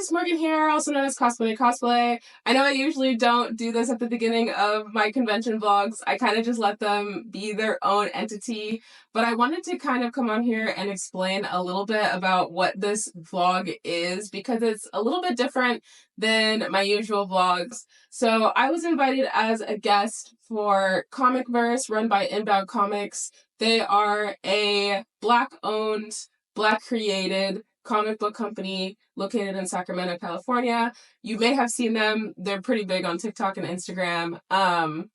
guys, Morgan here, also known as Cosplay. I know I usually don't do this at the beginning of my convention vlogs. I kind of just let them be their own entity, but I wanted to kind of come on here and explain a little bit about what this vlog is because it's a little bit different than my usual vlogs. So I was invited as a guest for ComicVerse run by Impound Comics. They are a Black-owned, Black-created comic book company located in Sacramento, California. You may have seen them. They're pretty big on TikTok and Instagram.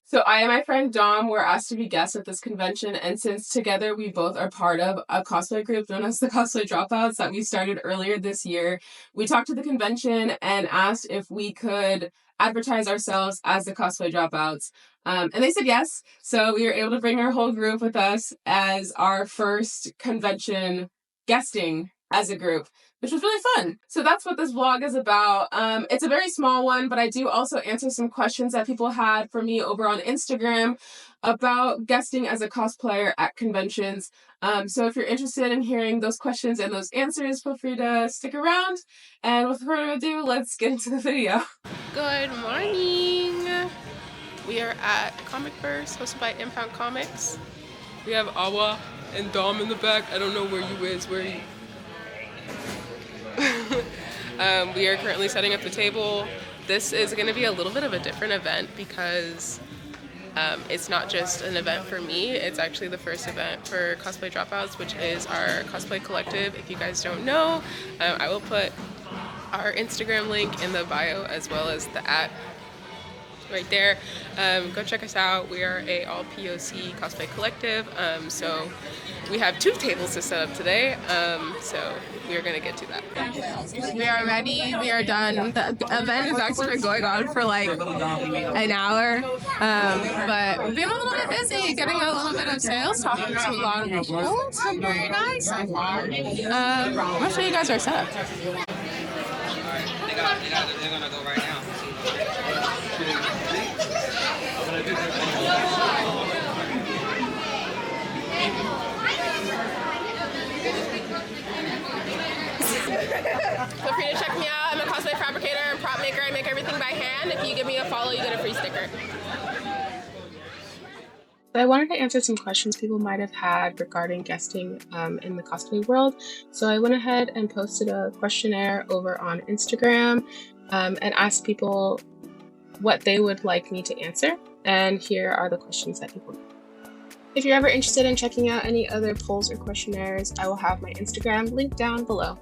So I and my friend Dom were asked to be guests at this convention, and since together we both are part of a cosplay group known as the Cosplay Dropouts that we started earlier this year, we talked to the convention and asked if we could advertise ourselves as the Cosplay Dropouts. And they said yes. So we were able to bring our whole group with us as our first convention guesting as a group, which was really fun. So that's what this vlog is about. It's a very small one, but I do also answer some questions that people had for me over on Instagram about guesting as a cosplayer at conventions. So if you're interested in hearing those questions and those answers, feel free to stick around. And with further ado, let's get into the video. Good morning. We are at ComicVerse, hosted by Impound Comics. We have Awa and Dom in the back. I don't know where you is. Where are you? We are currently setting up the table. This is going to be a little bit of a different event because it's not just an event for me, it's actually the first event for Cosplay Dropouts, which is our cosplay collective. If you guys don't know, I will put our Instagram link in the bio as well as the @ right there. Go check us out. We are a all POC cosplay collective. So we have 2 tables to set up today. So we are going to get to that. We are ready. We are done. The event has actually been going on for like an hour. But we've been a little bit busy getting a little bit of sales, talking to a lot of people. It's been very nice. I'm going to show you guys our setup. They're going to go right now. Feel free to check me out. I'm a cosplay fabricator and prop maker. I make everything by hand. If you give me a follow, you get a free sticker. I wanted to answer some questions people might have had regarding guesting in the cosplay world. So I went ahead and posted a questionnaire over on Instagram and asked people what they would like me to answer. And here are the questions that people need. If you're ever interested in checking out any other polls or questionnaires, I will have my Instagram linked down below.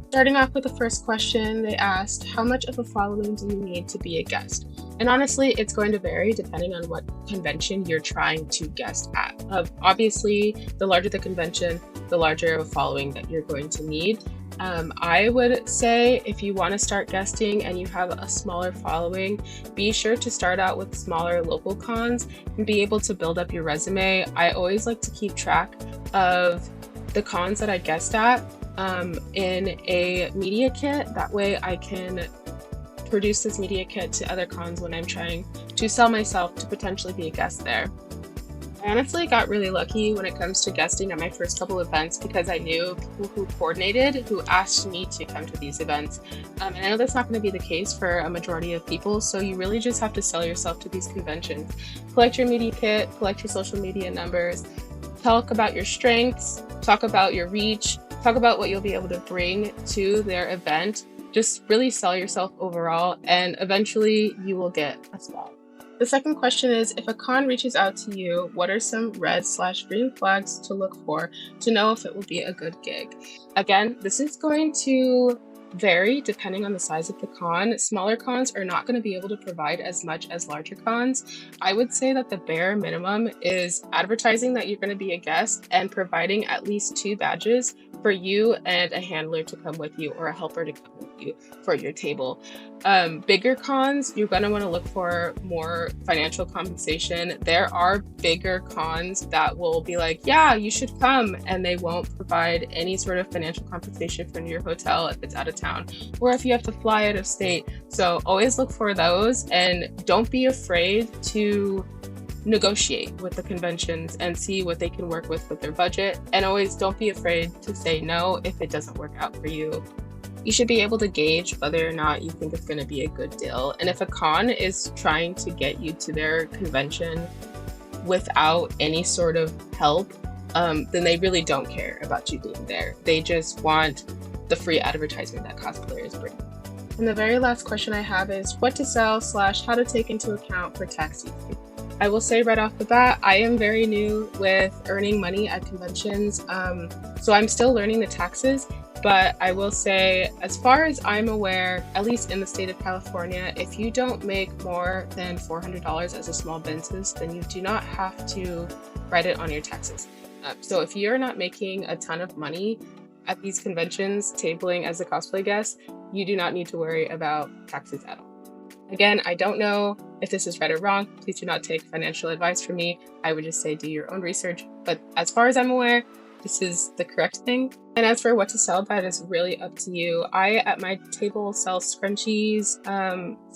Starting off with the first question, they asked, how much of a following do you need to be a guest? And honestly, it's going to vary depending on what convention you're trying to guest at. Obviously, the larger the convention, the larger of a following that you're going to need. I would say if you want to start guesting and you have a smaller following, be sure to start out with smaller local cons and be able to build up your resume. I always like to keep track of the cons that I guest at in a media kit. That way I can produce this media kit to other cons when I'm trying to sell myself to potentially be a guest there. I honestly got really lucky when it comes to guesting at my first couple events because I knew people who coordinated who asked me to come to these events. And I know that's not going to be the case for a majority of people, so you really just have to sell yourself to these conventions. Collect your media kit, collect your social media numbers, talk about your strengths, talk about your reach, talk about what you'll be able to bring to their event. Just really sell yourself overall, and eventually you will get a spot. The second question is, if a con reaches out to you, what are some red/green flags to look for to know if it will be a good gig? Again, this is going to vary depending on the size of the con. Smaller cons are not going to be able to provide as much as larger cons. I would say that the bare minimum is advertising that you're going to be a guest and providing at least 2 badges for you and a handler to come with you or a helper to come with you for your table. Bigger cons, you're going to want to look for more financial compensation. There are bigger cons that will be like, yeah, you should come, and they won't provide any sort of financial compensation for your hotel if it's out of town or if you have to fly out of state. So always look for those, and don't be afraid to negotiate with the conventions and see what they can work with their budget. And always don't be afraid to say no if it doesn't work out for you. you should be able to gauge whether or not you think it's going to be a good deal. And if a con is trying to get you to their convention without any sort of help, then they really don't care about you being there. They just want the free advertisement that cosplayers bring. And the very last question I have is what to sell / how to take into account for tax season. I will say right off the bat, I am very new with earning money at conventions, so I'm still learning the taxes. But I will say, as far as I'm aware, at least in the state of California, if you don't make more than $400 as a small business, then you do not have to write it on your taxes. So if you're not making a ton of money at these conventions, tabling as a cosplay guest, you do not need to worry about taxes at all. Again, I don't know if this is right or wrong. Please do not take financial advice from me. I would just say do your own research. But as far as I'm aware, this is the correct thing. And as for what to sell, that is really up to you. I, at my table, sell scrunchies,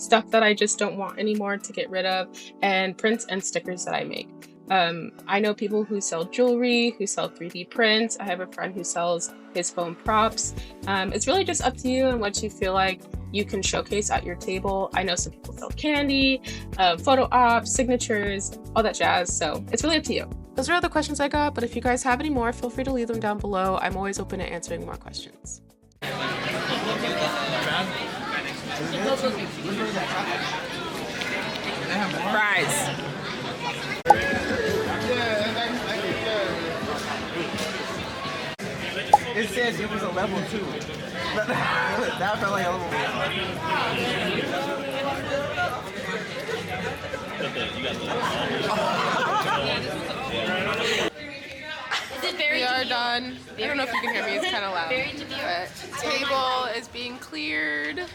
stuff that I just don't want anymore to get rid of, and prints and stickers that I make. I know people who sell jewelry, who sell 3D prints. I have a friend who sells his foam props. It's really just up to you and what you feel like you can showcase at your table. I know some people sell candy, photo ops, signatures, all that jazz. So it's really up to you. Those are all the questions I got, but if you guys have any more, feel free to leave them down below. I'm always open to answering more questions. Fries. It says it was a level 2. That felt like a level 1. We are done. I don't know if you can hear me, it's kind of loud. But table is being cleared.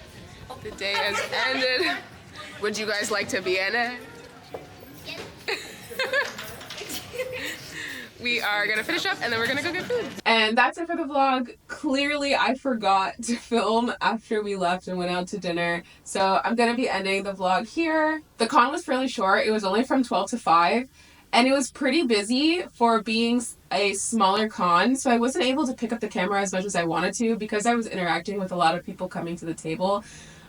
The day has ended. Would you guys like to be in it? We are gonna finish up and then we're gonna go get food. And that's it for the vlog. Clearly I forgot to film after we left and went out to dinner. So I'm gonna be ending the vlog here. The con was fairly short. It was only from 12 to 5 and it was pretty busy for being a smaller con. So I wasn't able to pick up the camera as much as I wanted to because I was interacting with a lot of people coming to the table.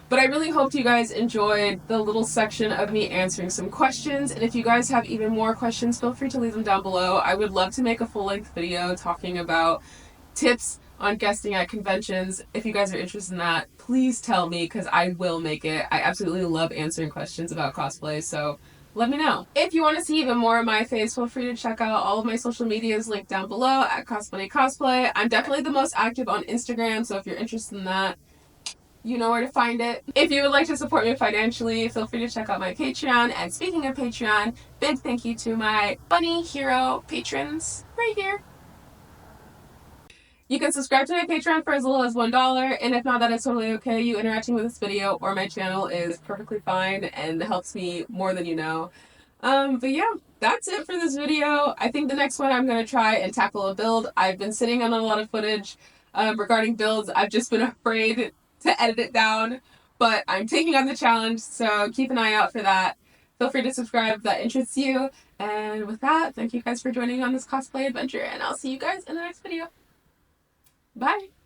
But I really hoped you guys enjoyed the little section of me answering some questions. And if you guys have even more questions, feel free to leave them down below. I would love to make a full-length video talking about tips on guesting at conventions. If you guys are interested in that, please tell me because I will make it. I absolutely love answering questions about cosplay, so let me know. If you want to see even more of my face, feel free to check out all of my social medias linked down below at Cosplay. I'm definitely the most active on Instagram, so if you're interested in that, you know where to find it. If you would like to support me financially, feel free to check out my Patreon. And speaking of Patreon, big thank you to my bunny hero patrons right here. You can subscribe to my Patreon for as little as $1, and if not, that is totally okay. You interacting with this video or my channel is perfectly fine and helps me more than you know. But yeah, that's it for this video. I think the next one I'm going to try and tackle a build. I've been sitting on a lot of footage regarding builds. I've just been afraid to edit it down, but I'm taking on the challenge, so keep an eye out for that. Feel free to subscribe if that interests you. And with that, thank you guys for joining on this cosplay adventure, and I'll see you guys in the next video. Bye!